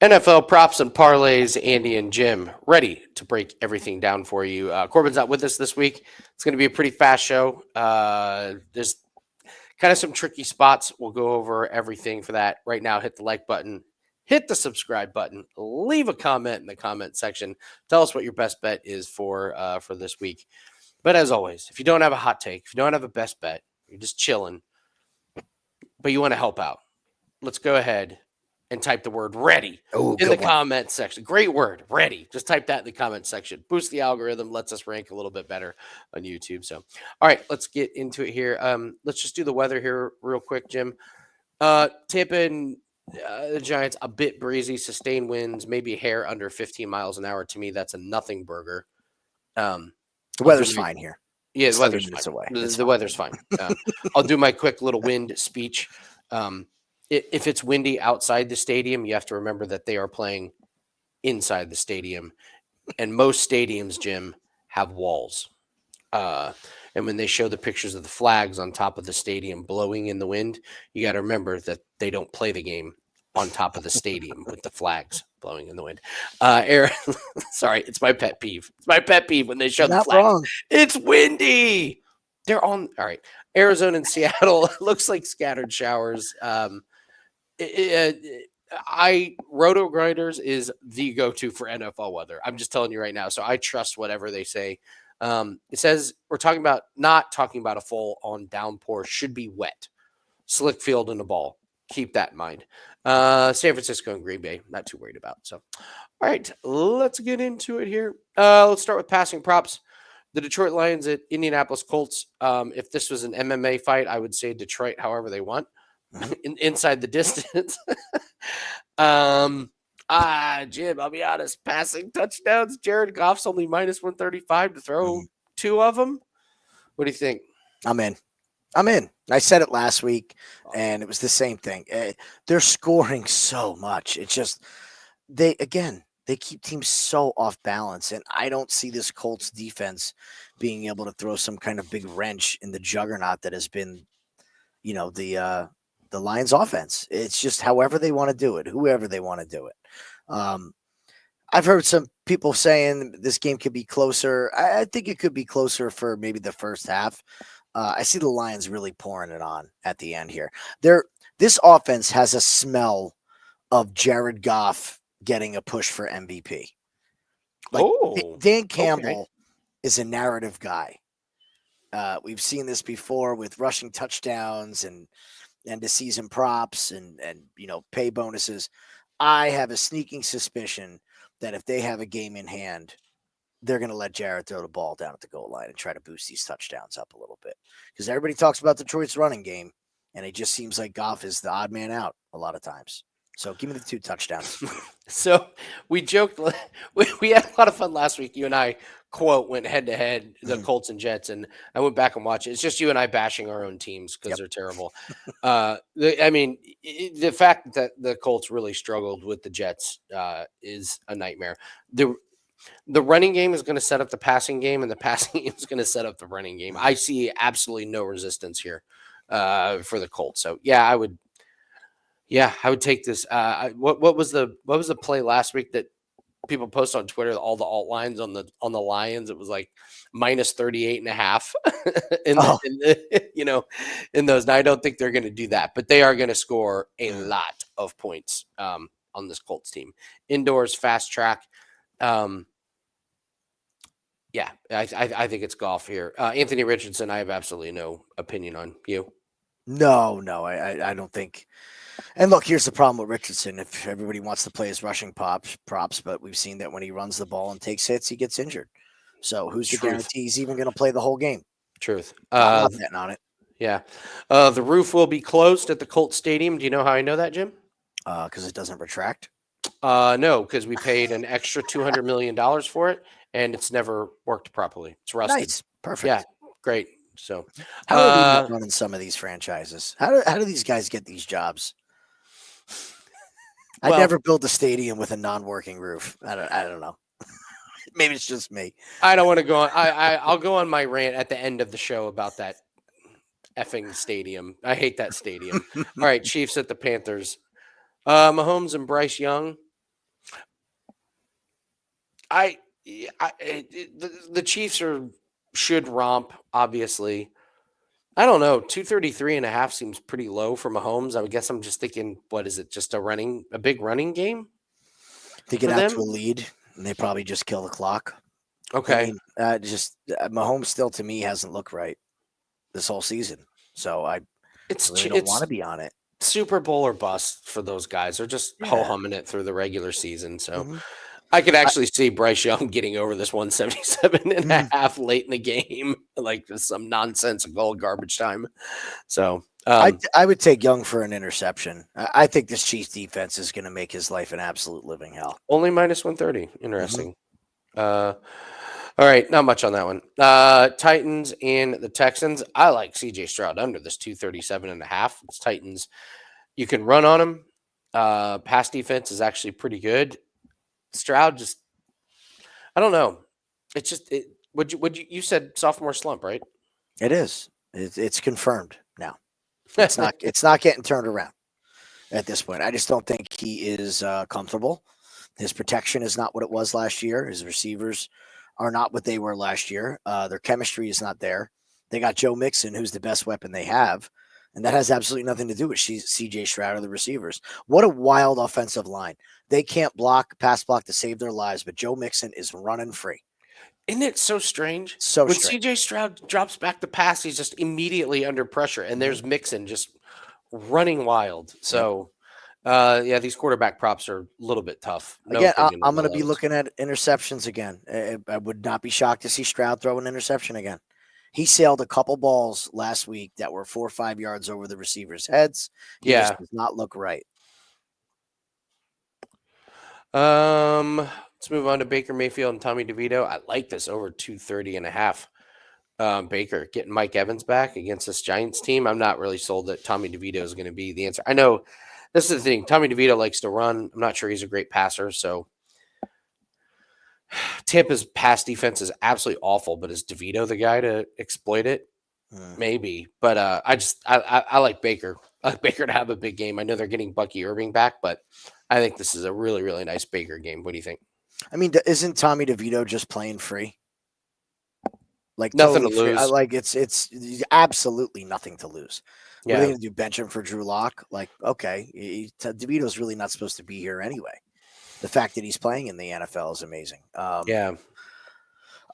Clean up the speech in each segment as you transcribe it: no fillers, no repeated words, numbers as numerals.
NFL props and parlays, Andy and Jim, ready to break everything down for you. Corbin's not with us this week. It's going to be a pretty fast show. There's kind of some tricky spots. We'll go over everything for that. Right now, hit the like button, hit the subscribe button, leave a comment in the comment section. Tell us what your best bet is for this week. But as always, if you don't have a hot take, if you don't have a best bet, you're just chilling, but you want to help out, let's go ahead and type the word ready in the comment section. Great word, ready. Just type that in the comment section. Boost the algorithm, lets us rank a little bit better on YouTube. So, all right, let's get into it here. Let's just do the weather here real quick, Jim. Tampa and the Giants, a bit breezy, sustained winds, maybe a hair under 15 miles an hour. To me, that's a nothing burger. The weather's fine here. Yeah, the weather's fine. Away. The weather's fine. I'll do my quick little wind speech. If it's windy outside the stadium, you have to remember that they are playing inside the stadium. And most stadiums, Jim, have walls. And when they show the pictures of the flags on top of the stadium blowing in the wind, you got to remember that they don't play the game on top of the stadium with the flags blowing in the wind. Aaron, sorry, it's my pet peeve. It's my pet peeve when they show the flags. Wrong. It's windy. They're on. All right. Arizona and Seattle, looks like scattered showers. Roto Grinders is the go-to for NFL weather. I'm just telling you right now. So I trust whatever they say. It says we're not talking about a full-on downpour. Should be wet, slick field and a ball. Keep that in mind. San Francisco and Green Bay, not too worried about. So, all right, let's get into it here. Let's start with passing props. The Detroit Lions at Indianapolis Colts. If this was an MMA fight, I would say Detroit however they want. Inside the distance. Jim, I'll be honest. Passing touchdowns. Jared Goff's only minus 135 to throw two of them. What do you think? I'm in. I said it last week, and it was the same thing. They're scoring so much. It's just they keep teams so off balance, and I don't see this Colts defense being able to throw some kind of big wrench in the juggernaut that has been, the Lions offense. It's just however they want to do it, whoever they want to do it. I've heard some people saying this game could be closer. I think it could be closer for maybe the first half. I see the Lions really pouring it on at the end here. This offense has a smell of Jared Goff getting a push for MVP. Dan Campbell is a narrative guy. We've seen this before with rushing touchdowns and the season props and pay bonuses. I have a sneaking suspicion that if they have a game in hand, they're going to let Jared throw the ball down at the goal line and try to boost these touchdowns up a little bit. Because everybody talks about Detroit's running game, and it just seems like Goff is the odd man out a lot of times. So give me the 2 touchdowns. So we joked. We had a lot of fun last week. You and I, went head-to-head, the Colts and Jets, and I went back and watched it. It's just you and I bashing our own teams because they're terrible. The fact that the Colts really struggled with the Jets is a nightmare. The running game is going to set up the passing game, and the passing game is going to set up the running game. I see absolutely no resistance here for the Colts. So I would take this. What was the play last week that people post on Twitter? All the alt lines on the Lions. It was like minus 38.5 in those. Now I don't think they're going to do that, but they are going to score a lot of points on this Colts team. Indoors, fast track. I think it's Goff here. Anthony Richardson, I have absolutely no opinion on. You? No, I don't think. And look, here's the problem with Richardson. If everybody wants to play his rushing props, but we've seen that when he runs the ball and takes hits, he gets injured. So who's to guarantee he's even going to play the whole game? Truth. I'm not betting on it. Yeah. The roof will be closed at the Colts Stadium. Do you know how I know that, Jim? Because it doesn't retract? No, because we paid an extra $200 million for it, and it's never worked properly. It's rusted. Nice. Perfect. Yeah, great. So how are we not running some of these franchises? How do these guys get these jobs? I never built a stadium with a non-working roof. I don't know. Maybe it's just me. I don't want to go on. I'll go on my rant at the end of the show about that effing stadium. I hate that stadium. All right, Chiefs at the Panthers. Mahomes and Bryce Young. The Chiefs should romp, obviously. I don't know. 233.5 seems pretty low for Mahomes. I would guess I'm just thinking, what is it? Just a big running game To get for out to them? a lead, and they probably just kill the clock. I Okay. mean, Mahomes still to me hasn't looked right this whole season. So I really don't want It's to be on it. Super Bowl or bust for those guys. They're just Yeah. ho-humming it through the regular season. So Mhm. I could I, actually see Bryce Young getting over this 177 and a mhm. half late in the game, like just some nonsensical garbage time. So, I would take Young for an interception. I think this Chiefs defense is going to make his life an absolute living hell. only minus 130. Mhm. Interesting. All right, not much on that one. Titans and the Texans. I like CJ Stroud under this 237.5. It's Titans. You can run on him. Pass defense is actually pretty good. Stroud just, I don't know. It's just, you said sophomore slump, right? It is. It's confirmed now. It's not. It's not getting turned around at this point. I just don't think he is comfortable. His protection is not what it was last year. His receivers are not what they were last year. Their chemistry is not there. They got Joe Mixon, who's the best weapon they have, and that has absolutely nothing to do with C.J. Stroud or the receivers. What a wild offensive line! They can't pass block to save their lives, but Joe Mixon is running free. Isn't it so strange? So When strange. CJ Stroud drops back the pass, he's just immediately under pressure, and Mhm. there's Mixon just running wild. Yep. So, yeah, these quarterback props are a little bit tough. No Again, opinion I'm on going to be those. looking at interceptions again. I would not be shocked to see Stroud throw an interception again. He sailed a couple balls last week that were 4 or 5 yards over the receivers' heads. He just Yeah. does not look right. Let's move on to Baker Mayfield and Tommy DeVito. I like this over 230.5. Baker getting Mike Evans back against this Giants team. I'm not really sold that Tommy DeVito is going to be the answer. I know this is the thing. Tommy DeVito likes to run. I'm not sure he's a great passer. So Tampa's pass defense is absolutely awful, but is DeVito the guy to exploit it? Mm. Maybe. But I like Baker. I like Baker to have a big game. I know they're getting Bucky Irving back, but I think this is a really, really nice Baker game. What do you think? I mean, isn't Tommy DeVito just playing free? Like Nothing to totally free. I lose. like it's absolutely nothing to lose. What are they Yeah. going to do? Bench him for Drew Lock? Like, okay, DeVito's really not supposed to be here anyway. The fact that he's playing in the NFL is amazing. Yeah.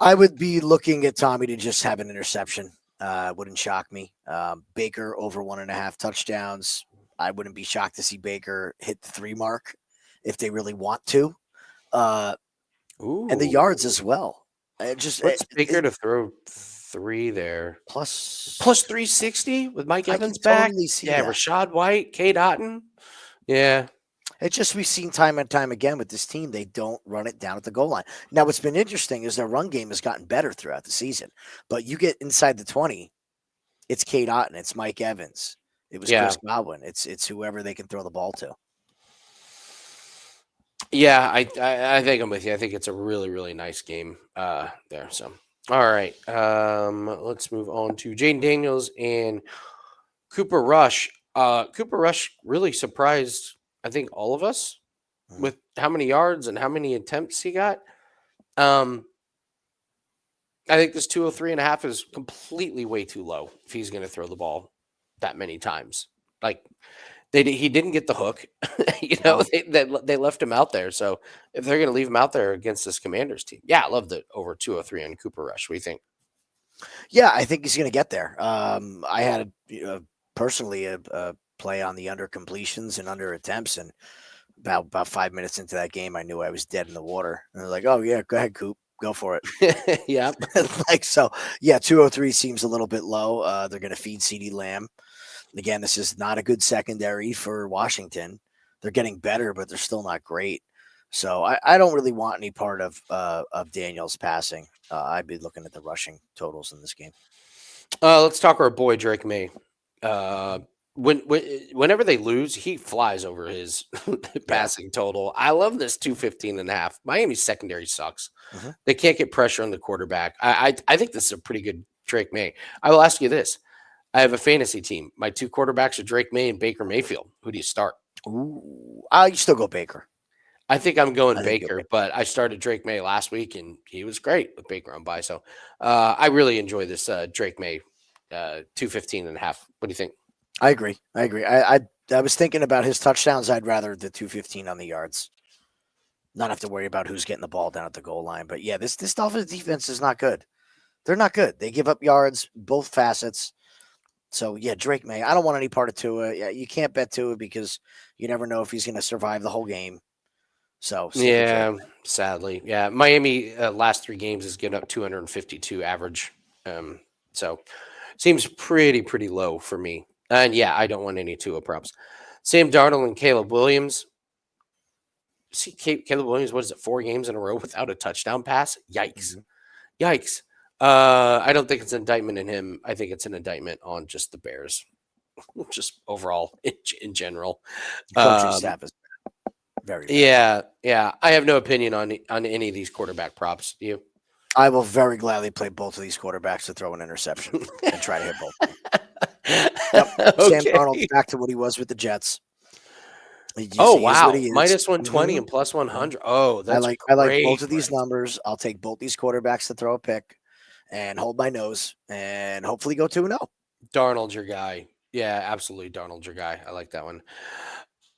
I would be looking at Tommy to just have an interception. Wouldn't shock me. Baker over 1.5 touchdowns. I wouldn't be shocked to see Baker hit the 3 mark if they really want to. And the yards Ooh. as well. It just What's Baker to throw 3 there? Plus plus 360 with Mike I can Evans back. totally see Yeah, that. Rashad White, K. Dotton. Yeah. It's just we've seen time and time again with this team, they don't run it down at the goal line. Now, what's been interesting is their run game has gotten better throughout the season. But you get inside the 20, it's Kate Otten, it's Mike Evans, it was Yeah. Chris Godwin, it's whoever they can throw the ball to. Yeah, I think I'm with you. I think it's a really, really nice game there. So all right. Let's move on to Jaden Daniels and Cooper Rush. Cooper Rush really surprised, I think, all of us Mhm. with how many yards and how many attempts he got. I think this 203.5 is completely way too low if he's going to throw the ball that many times. Like he didn't get the hook, No. they left him out there. So if they're going to leave him out there against this Commanders team, yeah, I love the over 203 on Cooper Rush. What do you think? Yeah, I think he's going to get there. I had personally a play on the under completions and under attempts, and about 5 minutes into that game, I knew I was dead in the water. And they're like, "Oh yeah, go ahead, Coop, go for it." Yeah, Like so, yeah, 203 seems a little bit low. They're going to feed CeeDee Lamb. Again, this is not a good secondary for Washington. They're getting better, but they're still not great. So I don't really want any part of Daniels passing. I'd be looking at the rushing totals in this game. let's talk our boy Drake May. Whenever they lose, he flies over his Yeah. passing total. I love this 215.5. Miami's secondary sucks. hmm They can't get pressure on the quarterback. I think this is a pretty good Drake May. I will ask you this. I have a fantasy team. My 2 quarterbacks are Drake May and Baker Mayfield. Who do you start? Ooh, I still go Baker. I think I'm going I think you're Baker, right. but I started Drake May last week, and he was great with Baker on bye. So I really enjoy this Drake May 215.5. What do you think? I agree. I agree. I was thinking about his touchdowns. I'd rather the 215 on the yards. Not have to worry about who's getting the ball down at the goal line. But yeah, this Dolphins defense is not good. They're not good. They give up yards, both facets. So yeah, Drake May. I don't want any part of Tua. Yeah, you can't bet Tua because you never know if he's going to survive the whole game. So stick with Drake Yeah, May. sadly. Yeah, Miami last 3 games has given up 252 average. So seems pretty low for me. And yeah, I don't want any Tua props. Sam Darnold and Caleb Williams. See, Caleb Williams, what is it, 4 games in a row without a touchdown pass? Yikes. Mm-hmm. Yikes. I don't think it's an indictment in him. I think it's an indictment on just the Bears, just overall in general. The coaching Um, staff is very bad. yeah. I have no opinion on any of these quarterback props. Do you? I will very gladly play both of these quarterbacks to throw an interception and try to hit both of them. Yep. Sam Darnold's Okay. back to what he was with the Jets. Oh He is what wow, he is. minus 120 and plus Mhm. 100. Oh, I that's a like both great of these price. numbers. I'll take both these quarterbacks to throw a pick and hold my nose and hopefully go 2-0. Darnold's your guy. Yeah, absolutely. Darnold's your guy. I like that one.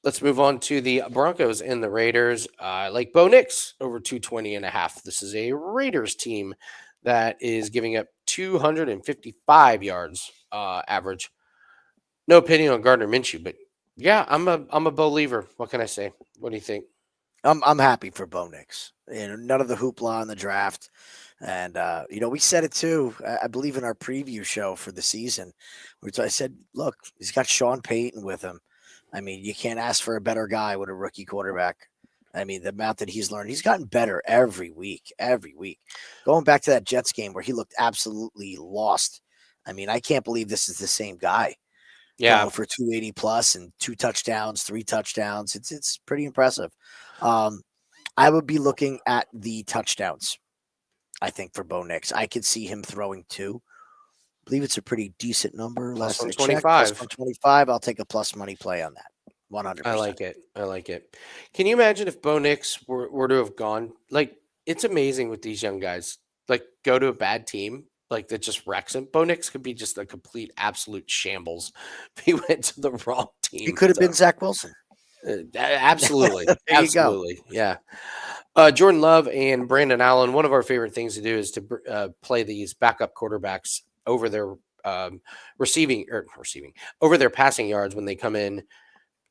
Let's move on to the Broncos and the Raiders. I like Bo Nix over 220.5. This is a Raiders team that is giving up 255 yards average. No opinion on Gardner Minshew, but yeah, I'm a believer. What can I say? What do you think? I'm happy for Bo Nix. None of the hoopla in the draft. And we said it too. I believe in our preview show for the season, which I said, look, he's got Sean Payton with him. I mean, you can't ask for a better guy with a rookie quarterback. I mean, the amount that he's learned, he's gotten better every week, every week. Going back to that Jets game where he looked absolutely lost. I mean, I can't believe this is the same guy Yeah, going for 280 plus and 2 touchdowns, 3 touchdowns. It's pretty impressive. Um, I would be looking at the touchdowns. I think for Bo Nix, I could see him throwing 2. I believe it's a pretty decent number. plus Last I checked, plus 125. 125. I'll take a plus money play on that. I 100%. like it. I like it. Can you imagine if Bo Nix were to have gone? Like, it's amazing with these young guys. Like, go to a bad team, like that just wrecks him. Bo Nix could be just a complete, absolute shambles if he went to the wrong He team. could have So, been Zach Wilson. absolutely, There you go. absolutely, yeah. Jordan Love and Brandon Allen. One of our favorite things to do is to play these backup quarterbacks over their receiving over their passing yards when they come in.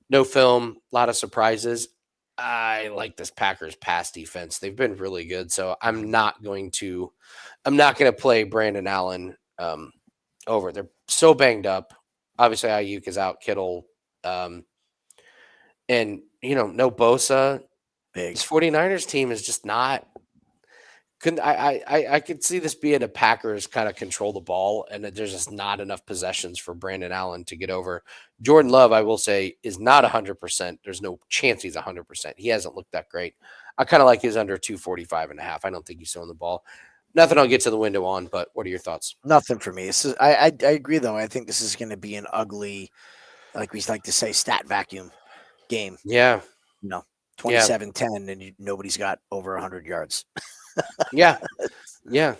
No film, a lot of surprises. I like this Packers pass defense. They've been really good, so I'm not going to play Brandon Allen over. They're so banged up. Obviously, Ayuk is out, Kittle, um, and no Bosa. Big. This 49ers team is just not. Couldn't I could see this being a Packers kind of control the ball, and that there's just not enough possessions for Brandon Allen to get over. Jordan Love, I will say, is not 100%. There's no chance he's 100%. He hasn't looked that great. I kind of like his under 245.5. I don't think he's throwing the ball. Nothing I'll get to the window on, but what are your thoughts? Nothing for me. This is, I agree, though. I think this is going to be an ugly, like we like to say, stat vacuum game. Yeah, You know, yeah, 27-10, and nobody's got over 100 yards. yeah, yeah.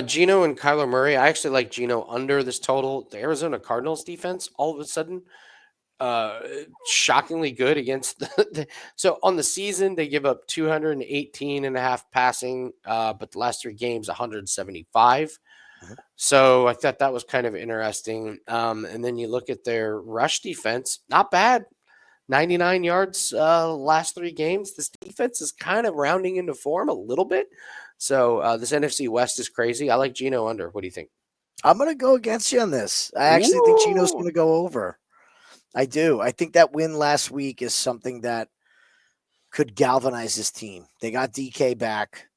Gino and Kyler Murray. I actually like Gino under this total. The Arizona Cardinals defense all of a sudden uh shockingly good against so on the season they give up 218 and a half passing, but the last 3 games 175. Mhm. So I thought that was kind of interesting. And then you look at their rush defense, not bad. 99 yards last 3 games. This defense is kind of rounding into form a little bit. So this NFC West is crazy. I like Gino under. What do you think? I'm going to go against you on this. I actually think Gino's Ooh. going to go over. I do. I think that win last week is something that could galvanize this team. They got DK back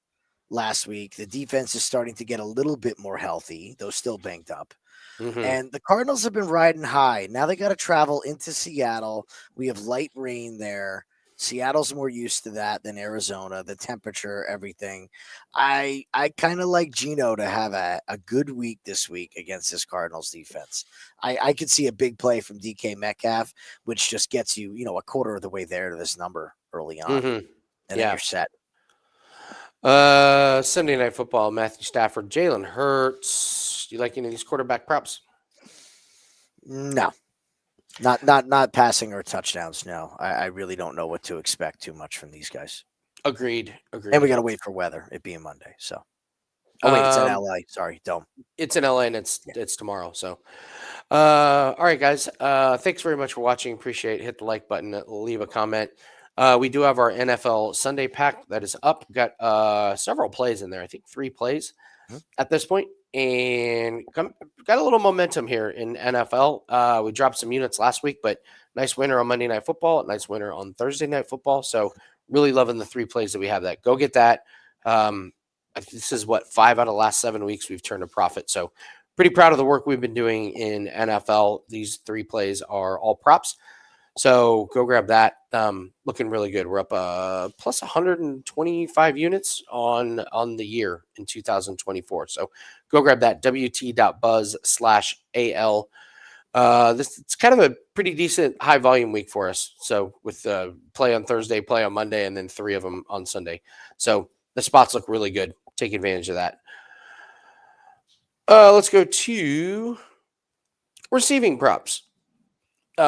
last week. The defense is starting to get a little bit more healthy, though still banged up. Hmm. And the Cardinals have been riding high. Now they got to travel into Seattle. We have light rain there. Seattle's more used to that than Arizona, the temperature, everything. I kind of like Gino to have a good week this week against this Cardinals defense. I could see a big play from DK Metcalf, which just gets you, a quarter of the way there to this number. early on, and then Yeah. you're set. Sunday Night Football, Matthew Stafford, Jalen Hurts. Do you like any of these quarterback props? No, not passing or touchdowns. No, I really don't know what to expect too much from these guys. Agreed. And we got to wait for weather. It being Monday, so. Oh wait, it's in LA. Sorry, Dome. It's in LA and it's tomorrow. So, all right, guys. Thanks very much for watching. Appreciate it. Hit the like button. Leave a comment. We do have our NFL Sunday pack that is up. Got several plays in there. I think 3 plays at this point, and got a little momentum here in NFL. We dropped some units last week, but nice winner on Monday Night Football. Nice winner on Thursday Night Football. So really loving the 3 plays that we have. That go get that. This is what 5 out of the last 7 weeks we've turned a profit. So pretty proud of the work we've been doing in NFL. These 3 plays are all props. So go grab that. Looking really good. We're up plus 125 units on the year in 2024. So go grab that wt.buzz/AL. It's kind of a pretty decent high volume week for us. So with play on Thursday, play on Monday, and then 3 of them on Sunday. So the spots look really good. Take advantage of that. Let's go to receiving props. You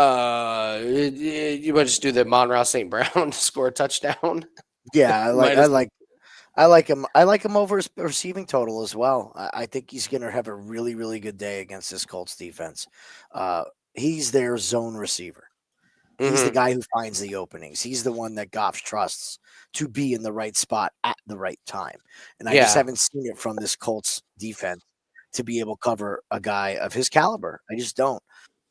might just do the Monroe St. Brown to score a touchdown. Yeah, I like him. I like him over his receiving total as well. I think he's going to have a really, really good day against this Colts defense. He's their zone receiver. He's the guy who finds the openings. He's the one that Goff trusts to be in the right spot at the right time. And I just haven't seen it from this Colts defense to be able to cover a guy of his caliber. I just don't.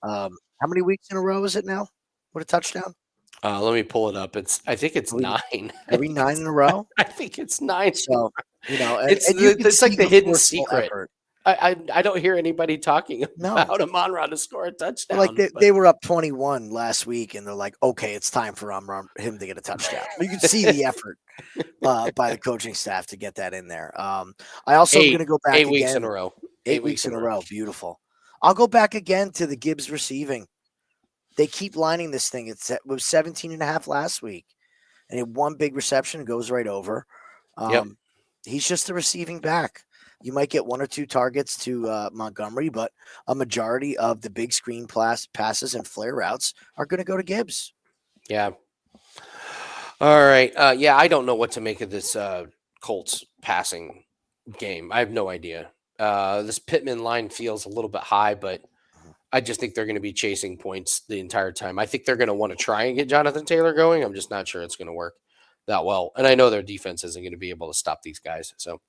How many weeks in a row is it now with a touchdown? Let me pull it up. I think it's 9. Are we 9 in a row? I think it's 9. So, and it's like the hidden secret. Effort. I don't hear anybody talking about a Monroe to score a touchdown. Like they were up 21 last week, and they're like, okay, it's time for him to get a touchdown. You can see the effort by the coaching staff to get that in there. I also am going to go back 8 weeks in a row. 8 weeks in a row. Beautiful. I'll go back again to the Gibbs receiving. They keep lining this thing. It was 17.5 last week, and he had 1 big reception, goes right over. He's just a receiving back. You might get 1 or 2 targets to Montgomery, but a majority of the big screen passes and flare routes are going to go to Gibbs. Yeah. All right. I don't know what to make of this Colts passing game. I have no idea. This Pittman line feels a little bit high, but I just think they're going to be chasing points the entire time. I think they're going to want to try and get Jonathan Taylor going. I'm just not sure it's going to work that well. And I know their defense isn't going to be able to stop these guys. So,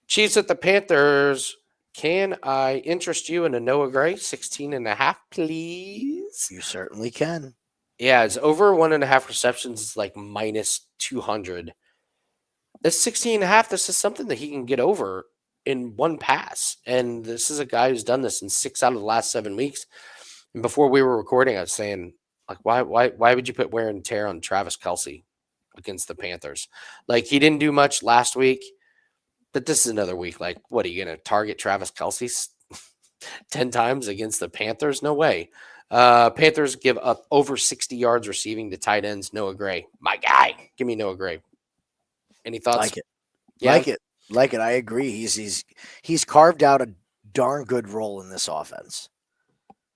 Chiefs at the Panthers. Can I interest you in a Noah Gray 16.5, please? You certainly can. Yeah, it's over 1.5 receptions. It's like minus 200. This 16.5, this is something that he can get over in 1 pass. And this is a guy who's done this in 6 out of the last 7 weeks. And before we were recording, I was saying, like, why would you put wear and tear on Travis Kelce against the Panthers? Like, he didn't do much last week, but this is another week. Like, what, are you going to target Travis Kelce 10 times against the Panthers? No way. Panthers give up over 60 yards receiving to tight ends. Noah Gray, my guy. Give me Noah Gray. Any thoughts? Like it. Yeah. Like it. I agree. He's carved out a darn good role in this offense.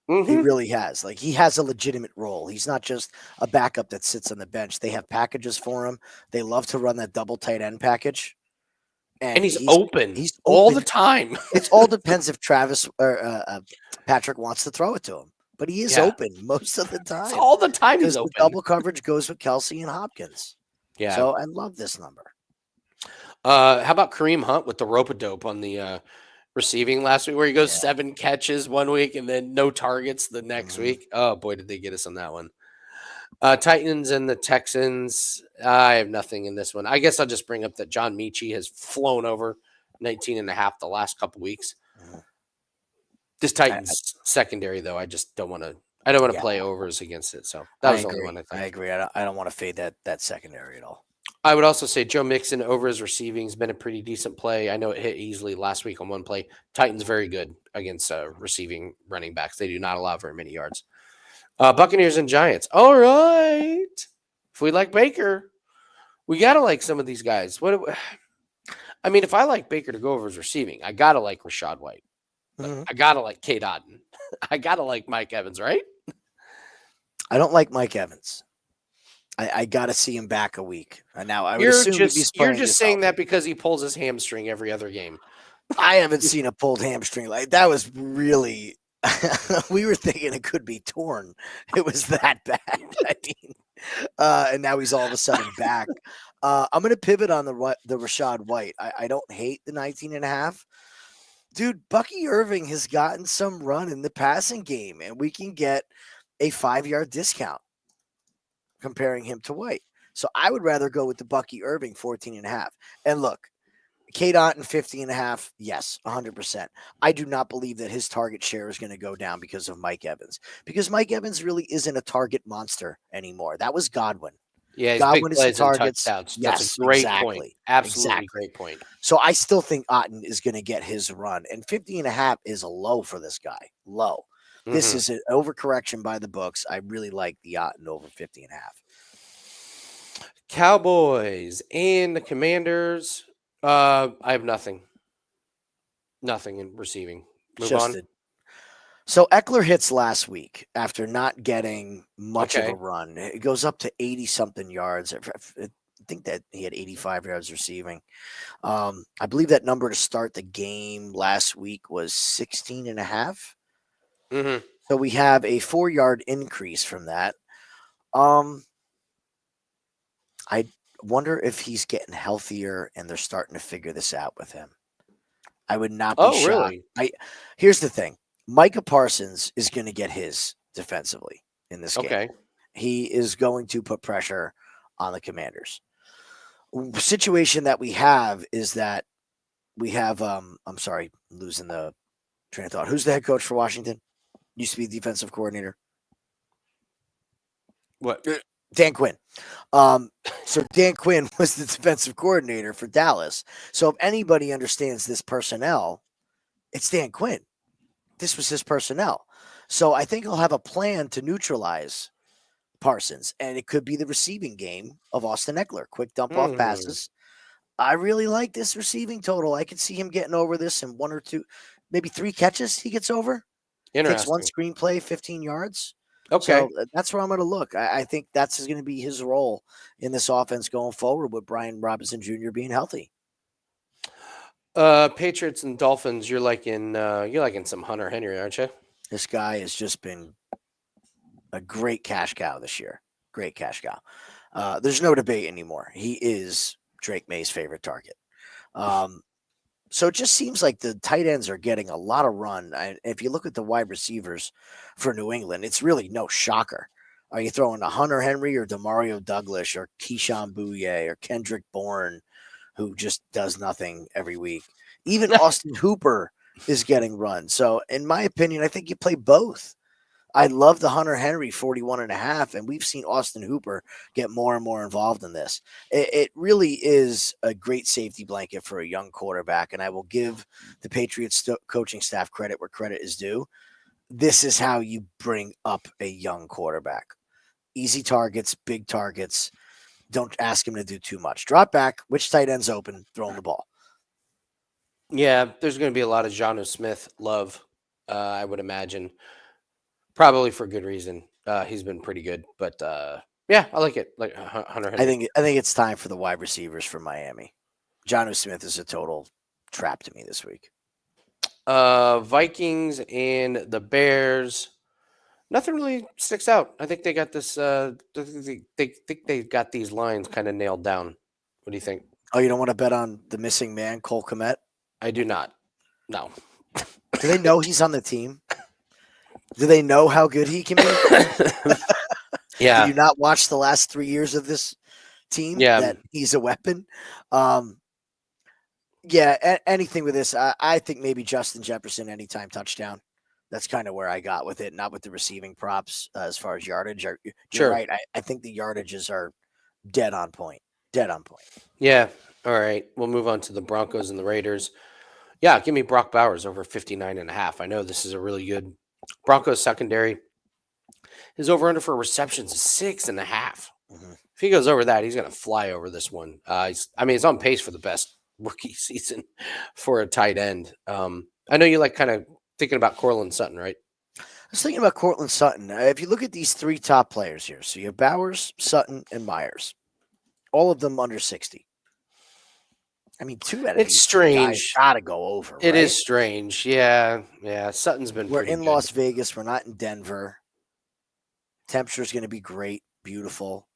He really has. Like, he has a legitimate role. He's not just a backup that sits on the bench. They have packages for him. They love to run that double tight end package. And he's open. He's all the time. It all depends if Travis or Patrick wants to throw it to him. But he is open most of the time. It's all the time he's open. Double coverage goes with Kelce and Hopkins. Yeah. So I love this number. How about Kareem Hunt with the rope-a-dope on the receiving last week, where he goes 7 catches 1 week and then no targets the next week? Oh, boy, did they get us on that one. Titans and the Texans. I have nothing in this one. I guess I'll just bring up that John Mechie has flown over 19.5 the last couple weeks. This Titans secondary, though, I just don't want to. I don't want to play overs against it. So that was the only one I think. I agree. I don't want to fade that secondary at all. I would also say Joe Mixon over his receiving has been a pretty decent play. I know it hit easily last week on 1 play. Titans very good against receiving running backs. They do not allow very many yards. Buccaneers and Giants. All right. If we like Baker, we gotta like some of these guys. I mean, if I like Baker to go over his receiving, I gotta like Rashad White. Mhm. I gotta like Kate Otten. I gotta like Mike Evans, right? I don't like Mike Evans. I got to see him back a week. Now, I would You're assume if he's just you're playing, just he's saying that healthy. because he pulls his hamstring every other game. I haven't seen a pulled hamstring like that. Was really. We were thinking it could be torn. It was that bad. I mean, and now he's all of a sudden back. I'm going to pivot on the Rashad White. I don't hate the 19 and a half. Dude, Bucky Irving has gotten some run in the passing game, and we can get a 5-yard discount comparing him to White. So I would rather go with the Bucky Irving 14 and a half. And look, Kate Otten 50 and a half, yes, 100%. I do not believe that his target share is going to go down because of Mike Evans, because Mike Evans really isn't a target monster anymore. That was Godwin. Yeah, he's big Godwin is the plays and targets. touchdowns. That's a Yes, great point. exactly. Absolutely Exactly. great point. So I still think Otten is going to get his run. And 50 and a half is a low for this guy. Low. This Mhm. is an overcorrection by the books. I really like the Otten over 50 and a half. Cowboys and the Commanders. I have nothing. Nothing in receiving. It's Move on. So Eckler hits last week after not getting much of a Okay. run. It goes up to 80 something yards. I think that he had 85 yards receiving. I believe that number to start the game last week was 16 and a half. Mm-hmm. So we have a 4-yard increase from that. Um, I wonder if he's getting healthier and they're starting to figure this out with him. I would not be Oh, shocked. really? Here's the thing. Micah Parsons is going to get his defensively in this game. Okay. He is going to put pressure on the Commanders. Situation that we have is that we have I'm sorry, losing the train of thought. Who's the head coach for Washington? Used to be defensive coordinator. What? Dan Quinn. So Dan Quinn was the defensive coordinator for Dallas. So if anybody understands this personnel, it's Dan Quinn. This was his personnel. So I think he'll have a plan to neutralize Parsons, and it could be the receiving game of Austin Eckler. Quick dump off Hmm. passes. I really like this receiving total. I could see him getting over this in 1 or 2, maybe 3 catches. He gets over, takes one Interesting. screenplay, 15 yards. Okay. So that's where I'm going to look. I think that's going to be his role in this offense going forward with Brian Robinson Jr. being healthy. Patriots and Dolphins. You're liking some Hunter Henry, aren't you? This guy has just been a great cash cow this year. Great cash cow. There's no debate anymore. He is Drake May's favorite target. So it just seems like the tight ends are getting a lot of run. If you look at the wide receivers for New England, it's really no shocker. Are you throwing a Hunter Henry or Demario Douglas or Keyshawn Bouye or Kendrick Bourne, who just does nothing every week? Even Austin Hooper is getting run. So in my opinion, I think you play both. I love the Hunter Henry 41 and a half, and we've seen Austin Hooper get more and more involved in this. It really is a great safety blanket for a young quarterback, and I will give the Patriots coaching staff credit where credit is due. This is how you bring up a young quarterback. Easy targets, big targets. Don't ask him to do too much. Drop back, which tight end's open, throw him the ball. Yeah, there's going to be a lot of Jonnu Smith love, I would imagine. Probably for good reason. He's been pretty good, but yeah, I like it. Like Hunter I Henry. think I think it's time for the wide receivers for Miami. Jonnu Smith is a total trap to me this week. Vikings and the Bears. Nothing really sticks out. I think they got this. They think they've got these lines kind of nailed down. What do you think? Oh, you don't want to bet on the missing man, Cole Kmet? I do not. No. Do they know he's on the team? Do they know how good he can be? Did Yeah. you not watch the last 3 years of this team Yeah. that he's a weapon? Yeah, anything with this, I think maybe Justin Jefferson anytime touchdown. That's kind of where I got with it, not with the receiving props as far as yardage. You're Sure. right. I think the yardages are dead on point. Dead on point. Yeah. All right. We'll move on to the Broncos and the Raiders. Yeah, give me Brock Bowers over 59 and a half. I know this is a really good Broncos secondary His over-under for receptions is 6.5. Mhm. If he goes over that, he's going to fly over this one. He's on pace for the best rookie season for a tight end. I know you like kind of thinking about Cortland Sutton, right? I was thinking about Cortland Sutton. If you look at these three top players here, so you have Bowers, Sutton, and Myers, all of them under 60. I mean, two out of It's these three guys strange. got to go over, It right? is strange. Yeah. Sutton's been We're pretty in good. Las Vegas. We're not in Denver. Temperature's going to be great, beautiful.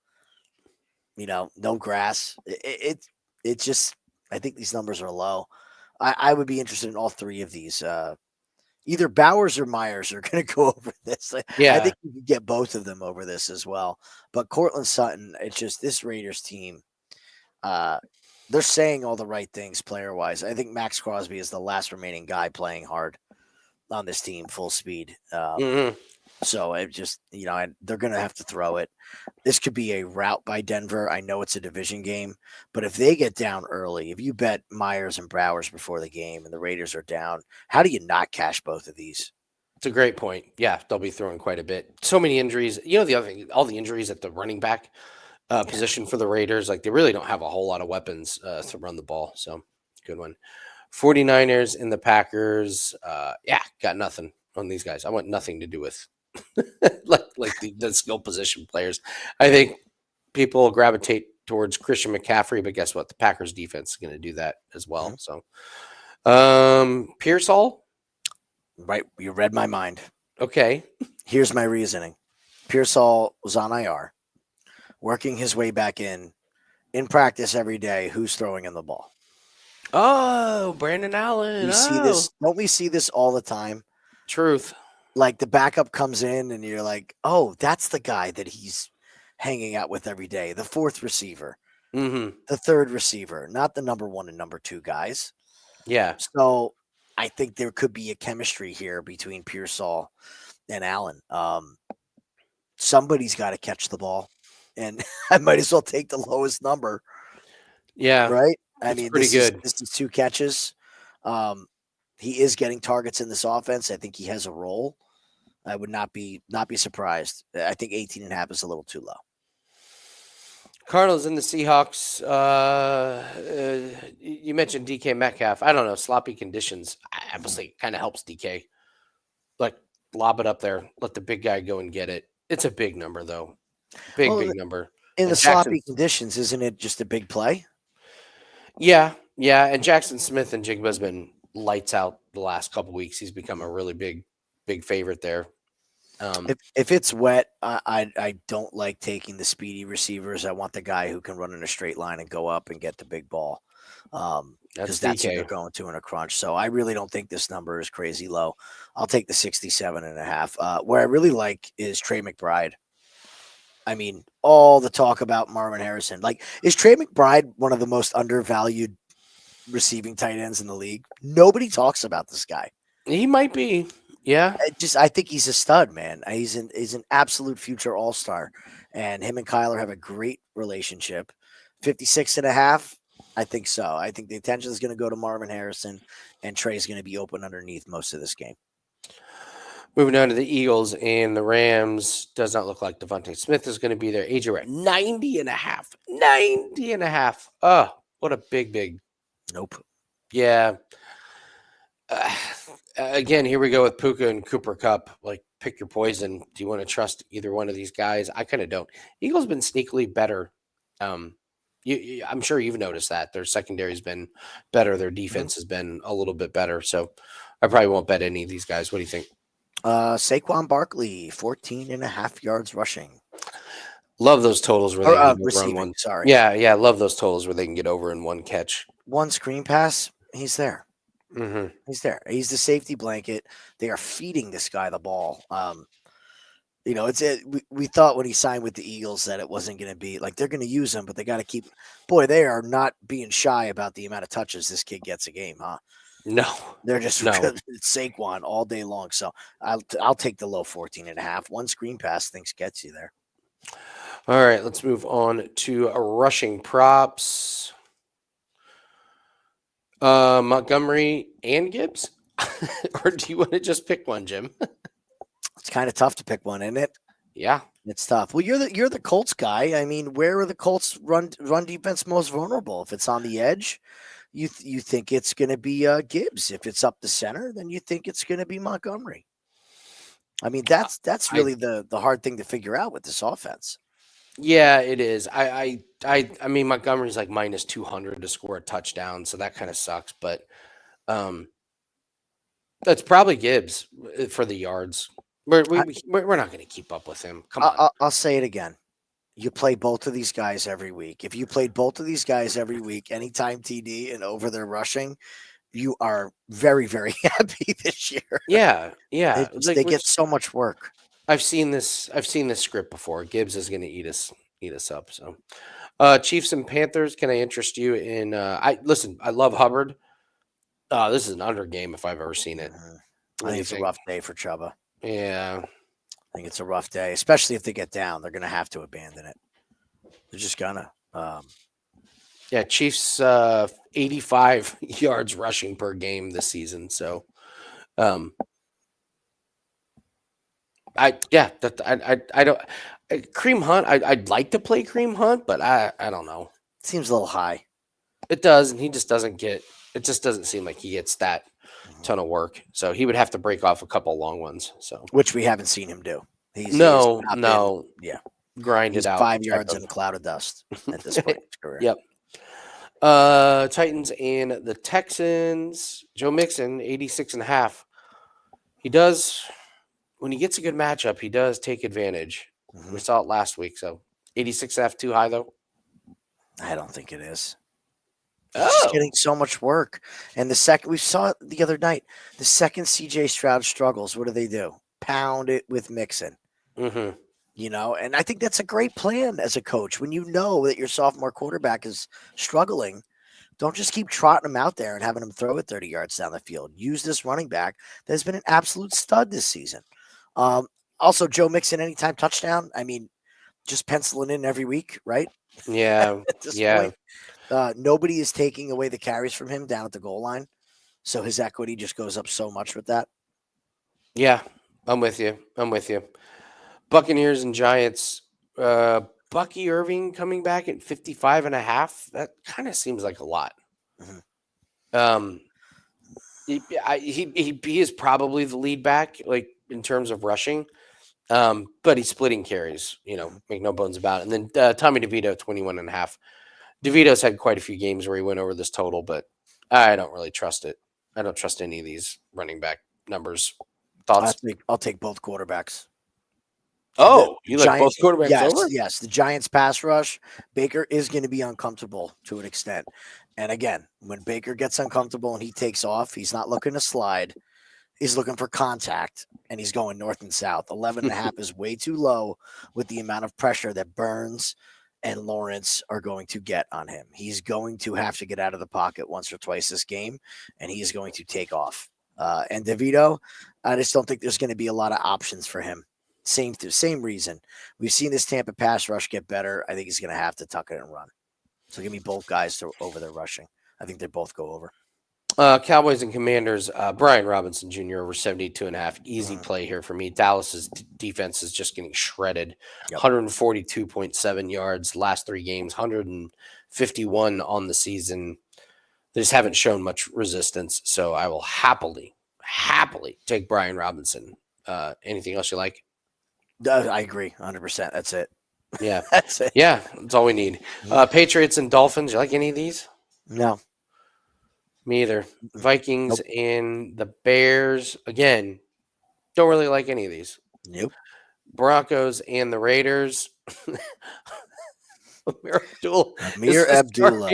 No grass. It just, I think these numbers are low. I would be interested in all three of these. Either Bowers or Myers are going to go over this. I Yeah. think you could get both of them over this as well. But Cortland Sutton, it's just this Raiders team. They're saying all the right things player wise. I think Max Crosby is the last remaining guy playing hard on this team, full speed. Mhm. So it just, they're going to have to throw it. This could be a rout by Denver. I know it's a division game, but if they get down early, if you bet Myers and Bowers before the game and the Raiders are down, how do you not cash both of these? It's a great point. Yeah, they'll be throwing quite a bit. So many injuries. The other thing, all the injuries at the running back position for the Raiders, like they really don't have a whole lot of weapons to run the ball. So good one. 49ers and the Packers. Got nothing on these guys. I want nothing to do with like the skill position players. I think people will gravitate towards Christian McCaffrey, but guess what? The Packers defense is going to do that as well. Mhm. So Pearsall. Right. You read my mind. Okay. Here's my reasoning. Pearsall was on IR, working his way back in practice every day. Who's throwing him the ball? Oh, Brandon Allen. We see this. Don't we see this all the time? Truth. Like the backup comes in and you're like, oh, that's the guy that he's hanging out with every day. The fourth receiver, Mm-hmm. the third receiver, not the number one and number two guys. Yeah. So I think there could be a chemistry here between Pearsall and Allen. Somebody's got to catch the ball, and I might as well take the lowest number. Yeah. Right? I It's mean, pretty good. This is 2 catches. He is getting targets in this offense. I think he has a role. I would not be surprised. I think 18.5 is a little too low. Cardinals and the Seahawks. You mentioned DK Metcalf. I don't know. Sloppy conditions. Obviously, kind of helps DK. Like, lob it up there. Let the big guy go and get it. It's a big number, though. Big number. In And the sloppy conditions, isn't it just a big play? Yeah. And Jackson Smith and Jigba's been lights out the last couple weeks. He's become a really big favorite there. If it's wet, I don't like taking the speedy receivers. I want the guy who can run in a straight line and go up and get the big ball. Because that's what they're going to in a crunch. So I really don't think this number is crazy low. I'll take the 67.5. Where I really like is Trey McBride. I mean, all the talk about Marvin Harrison. Like, is Trey McBride one of the most undervalued receiving tight ends in the league? Nobody talks about this guy. He might be. Yeah. I think he's a stud, man. He's an absolute future all-star. And him and Kyler have a great relationship. 56.5. I think so. I think the attention is going to go to Marvin Harrison, and Trey's going to be open underneath most of this game. Moving on to the Eagles and the Rams. Does not look like Devontae Smith is going to be there. AJ Red, 90.5. 90.5. Oh, what a big. Nope. Yeah. Again, here we go with Puka and Cooper Kupp. Like, pick your poison. Do you want to trust either one of these guys? I kind of don't. Eagles been sneakily better. I'm sure you've noticed that their secondary's been better. Their defense has been a little bit better. So I probably won't bet any of these guys. What do you think? Saquon Barkley, 14.5 yards rushing. Love those totals where they can get receiving, over one. Sorry. Yeah. Love those totals where they can get over in one catch. One screen pass, he's there. Mm-hmm. He's there. He's the safety blanket. They are feeding this guy the ball. We thought when he signed with the Eagles that it wasn't going to be like they're going to use him, but they got to keep. Boy, they are not being shy about the amount of touches this kid gets a game, huh? No, they're just Saquon all day long. So I'll take the low 14.5. One screen pass, things gets you there. All right, let's move on to rushing props. Montgomery and Gibbs, or do you want to just pick one, Jim? It's kind of tough to pick one, isn't it? Yeah. It's tough. Well, you're the Colts guy. I mean, where are the Colts run defense most vulnerable? If it's on the edge, you think it's going to be Gibbs. If it's up the center, then you think it's going to be Montgomery. I mean, that's I really the hard thing to figure out with this offense. Yeah, it is. I mean Montgomery's like minus 200 to score a touchdown, so that kind of sucks, but um that's probably Gibbs for the yards. I, We're not going to keep up with him. Come on. I'll say it again. You play both of these guys every week. If you played both of these guys every week, anytime TD and over their rushing, you are very, very happy this year. Yeah, yeah. They Like get which so much work. I've seen this script before. Gibbs is going to eat us up. So, Chiefs and Panthers, can I interest you in I listen, I love Hubbard. This is an under game if I've ever seen it. Mhm. I What do think you it's a think? rough day for Chuba. Yeah. I think it's a rough day, especially if they get down. They're going to have to abandon it. They're just gonna. Yeah, Chiefs 85 yards rushing per game this season. So um I don't Cream Hunt, I'd like to play Cream Hunt, but I don't know. Seems a little high. It does, and he just doesn't get it just doesn't seem like he gets that Mhm. ton of work. So he would have to break off a couple long ones. So Which we haven't seen him do. He has not been. no, Yeah, grind it he's out 5 yards type in a cloud of dust at this of. point in his career. Yep. Titans and the Texans. Joe Mixon, 86 and a half. He does, when he gets a good matchup, he does take advantage. Mhm. We saw it last week. So 86 and a half too high, though. I don't think it is. He's just Oh. getting so much work. And the second we saw it the other night, the second CJ Stroud struggles, what do? Pound it with Mixon. Mm-hmm. And I think that's a great plan as a coach. When you know that your sophomore quarterback is struggling, don't just keep trotting him out there and having him throw it 30 yards down the field. Use this running back that has been an absolute stud this season. Also, Joe Mixon, anytime touchdown. I mean, just penciling in every week, right? Yeah. At this Yeah. point, nobody is taking away the carries from him down at the goal line. So his equity just goes up so much with that. Yeah. I'm with you. Buccaneers and Giants. Bucky Irving coming back at 55 and a half. That kind of seems like a lot. Mhm. Um, he is probably the lead back, like in terms of rushing. But he's splitting carries, Mhm. make no bones about it. And then Tommy DeVito, 21 and a half. DeVito's had quite a few games where he went over this total, but I don't really trust it. I don't trust any of these running back numbers. Thoughts? I'll take both quarterbacks. The Oh, you like both Giants, quarterbacks yes, over? yes. The Giants pass rush, Baker is going to be uncomfortable to an extent. And again, when Baker gets uncomfortable and he takes off, he's not looking to slide. He's looking for contact and he's going north and south. 11 and a half is way too low with the amount of pressure that Burns and Lawrence are going to get on him. He's going to have to get out of the pocket once or twice this game and he's going to take off. And DeVito, I just don't think there's going to be a lot of options for him. Same reason. We've seen this Tampa pass rush get better. I think he's going to have to tuck it and run. So give me both guys over their rushing. I think they both go over. Cowboys and Commanders, Brian Robinson Jr. over 72 and a half. Easy play here for me. Dallas's defense is just getting shredded. Yep. 142.7 yards last 3 games, 151 on the season. They just haven't shown much resistance. So I will happily take Brian Robinson. Anything else you like? I agree 100%. That's it. Yeah. That's it. Yeah, that's all we need. Patriots and Dolphins. You like any of these? No. Me either. Vikings and the Bears. Again, don't really like any of these. Nope. Broncos and the Raiders. Amir Abdullah.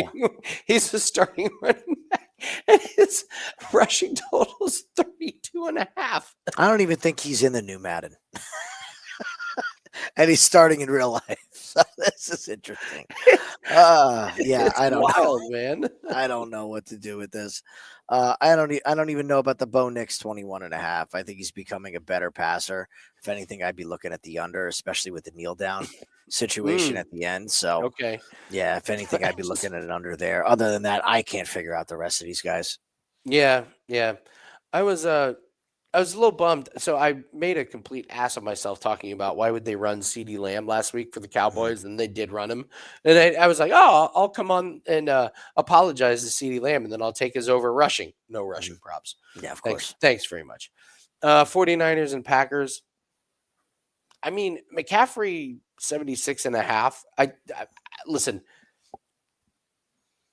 He's the starting running back. And his rushing total is 32 and a half. I don't even think he's in the new Madden. And he's starting in real life. So this is interesting. Yeah, I don't Wild, know. man. I don't know what to do with this. I don't even know about the Bo Nix 21 and a half. I think he's becoming a better passer. If anything, I'd be looking at the under, especially with the kneel down situation at the end. So Okay. yeah, if anything, I'd be looking at an under there. Other than that, I can't figure out the rest of these guys. Yeah. I was I was a little bummed. So I made a complete ass of myself talking about why would they run CD Lamb last week for the Mhm. Cowboys, and they did run him. And I was like, oh, I'll come on and apologize to CD Lamb, and then I'll take his over rushing. No rushing Mhm. props. Yeah, of Thanks. course. Thanks very much. 49ers and Packers. I mean, McCaffrey 76 and a half. Listen,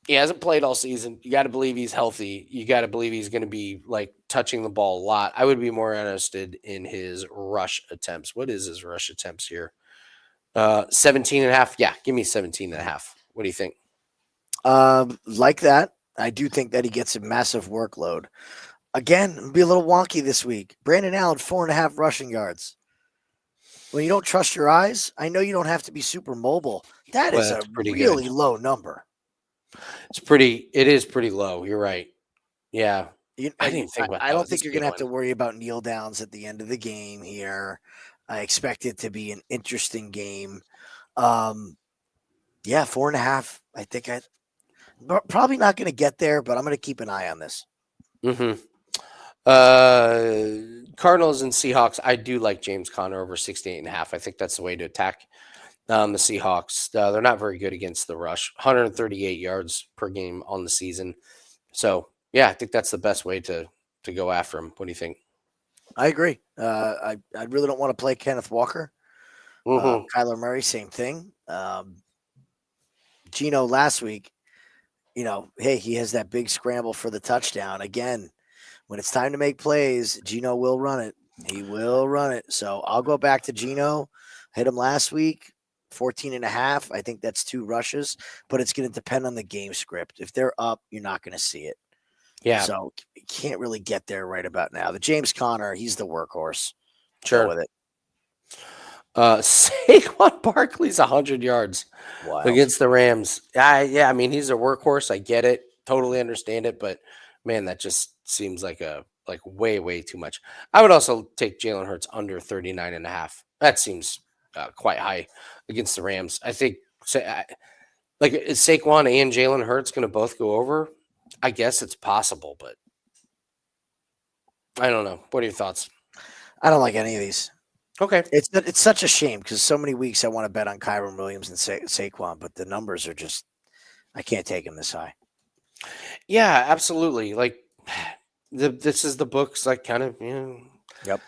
he hasn't played all season. You got to believe he's healthy. You got to believe he's going to be like touching the ball a lot. I would be more interested in his rush attempts. What is his rush attempts here? 17 and a half. Yeah, give me 17 and a Mhm. half. What do you think? Like that, I do think that he gets a massive workload. Again, it'll be a little wonky this week. Brandon Allen, 4.5 rushing yards. When you don't trust your eyes, I know you don't have to be super mobile. That Well, is a that's pretty good. really low number. It is pretty low. You're right. Yeah. I didn't even think about I that don't with think this you're going big to have one. to worry about kneel downs at the end of the game here. I expect it to be an interesting game. Um, yeah, 4.5. I think probably not going to get there, but I'm going to keep an eye on this. Mm-hmm. Cardinals and Seahawks. I do like James Conner over 68 and a half. I think that's the way to attack the Seahawks. They're not very good against the rush. 138 yards per game on the season. So yeah, I think that's the best way to go after him. What do you think? I agree. I really don't want to play Kenneth Walker. Mm-hmm. Kyler Murray, same thing. Gino last week, hey, he has that big scramble for the touchdown. Again, when it's time to make plays, Gino will run it. He will run it. So I'll go back to Gino. Hit him last week, 14 and a half. I think that's 2 rushes, but it's going to depend on the game script. If they're up, you're not going to see it. Yeah, So you can't really get there right about now. The James Conner, he's the workhorse. Go sure. with it. Saquon Barkley's 100 yards Wild. against the Rams. Yeah, I mean he's a workhorse. I get it, totally understand it, but man, that just seems like way too much. I would also take Jalen Hurts under 39 and a half. That seems quite high against the Rams. I think like is Saquon and Jalen Hurts going to both go over? I guess it's possible, but I don't know. What are your thoughts? I don't like any of these. Okay. It's such a shame because so many weeks I want to bet on Kyron Williams and Saquon, but the numbers are just I can't take him this high. Yeah, absolutely. Like this is the books like kind of, Yep.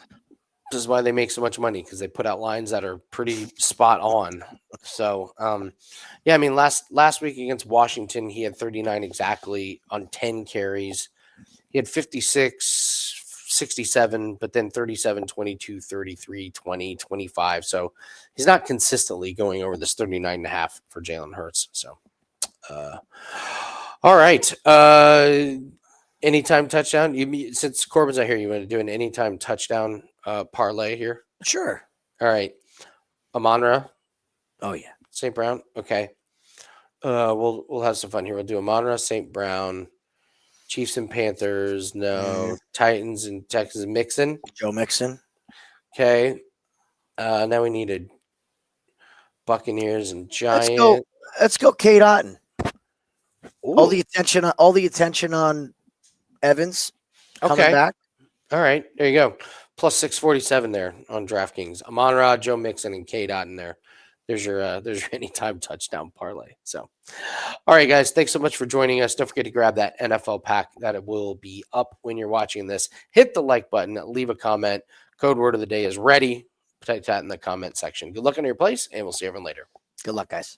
this is why they make so much money because they put out lines that are pretty spot on. So, yeah, I mean last week against Washington, he had 39 exactly on 10 carries. He had 56, 67, but then 37, 22, 33, 20, 25. So he's not consistently going over this 39 and a half for Jalen Hurts. So, uh, all right. Anytime touchdown. Since Corbin's not here, you want to do an anytime touchdown parlay here? Sure. All right. Amonra, Oh yeah. St. Brown. Okay. We'll have some fun here. We'll do Amonra, St. Brown, Chiefs and Panthers. Mm, No. Titans and Texans Mixon. Joe Mixon. Okay. Now we needed Buccaneers and Let's go. Giants. Let's go. Kate Otten. Ooh. All the attention on Evans coming Okay. back. All right. There you go. Plus 647 there on DraftKings. Amon-Ra, Joe Mixon, and K Dot in there. There's your anytime touchdown parlay. So, all right, guys, thanks so much for joining us. Don't forget to grab that NFL pack that it will be up when you're watching this. Hit the like button, leave a comment. Code word of the day is ready. Type that in the comment section. Good luck on your place, and we'll see everyone later. Good luck, guys.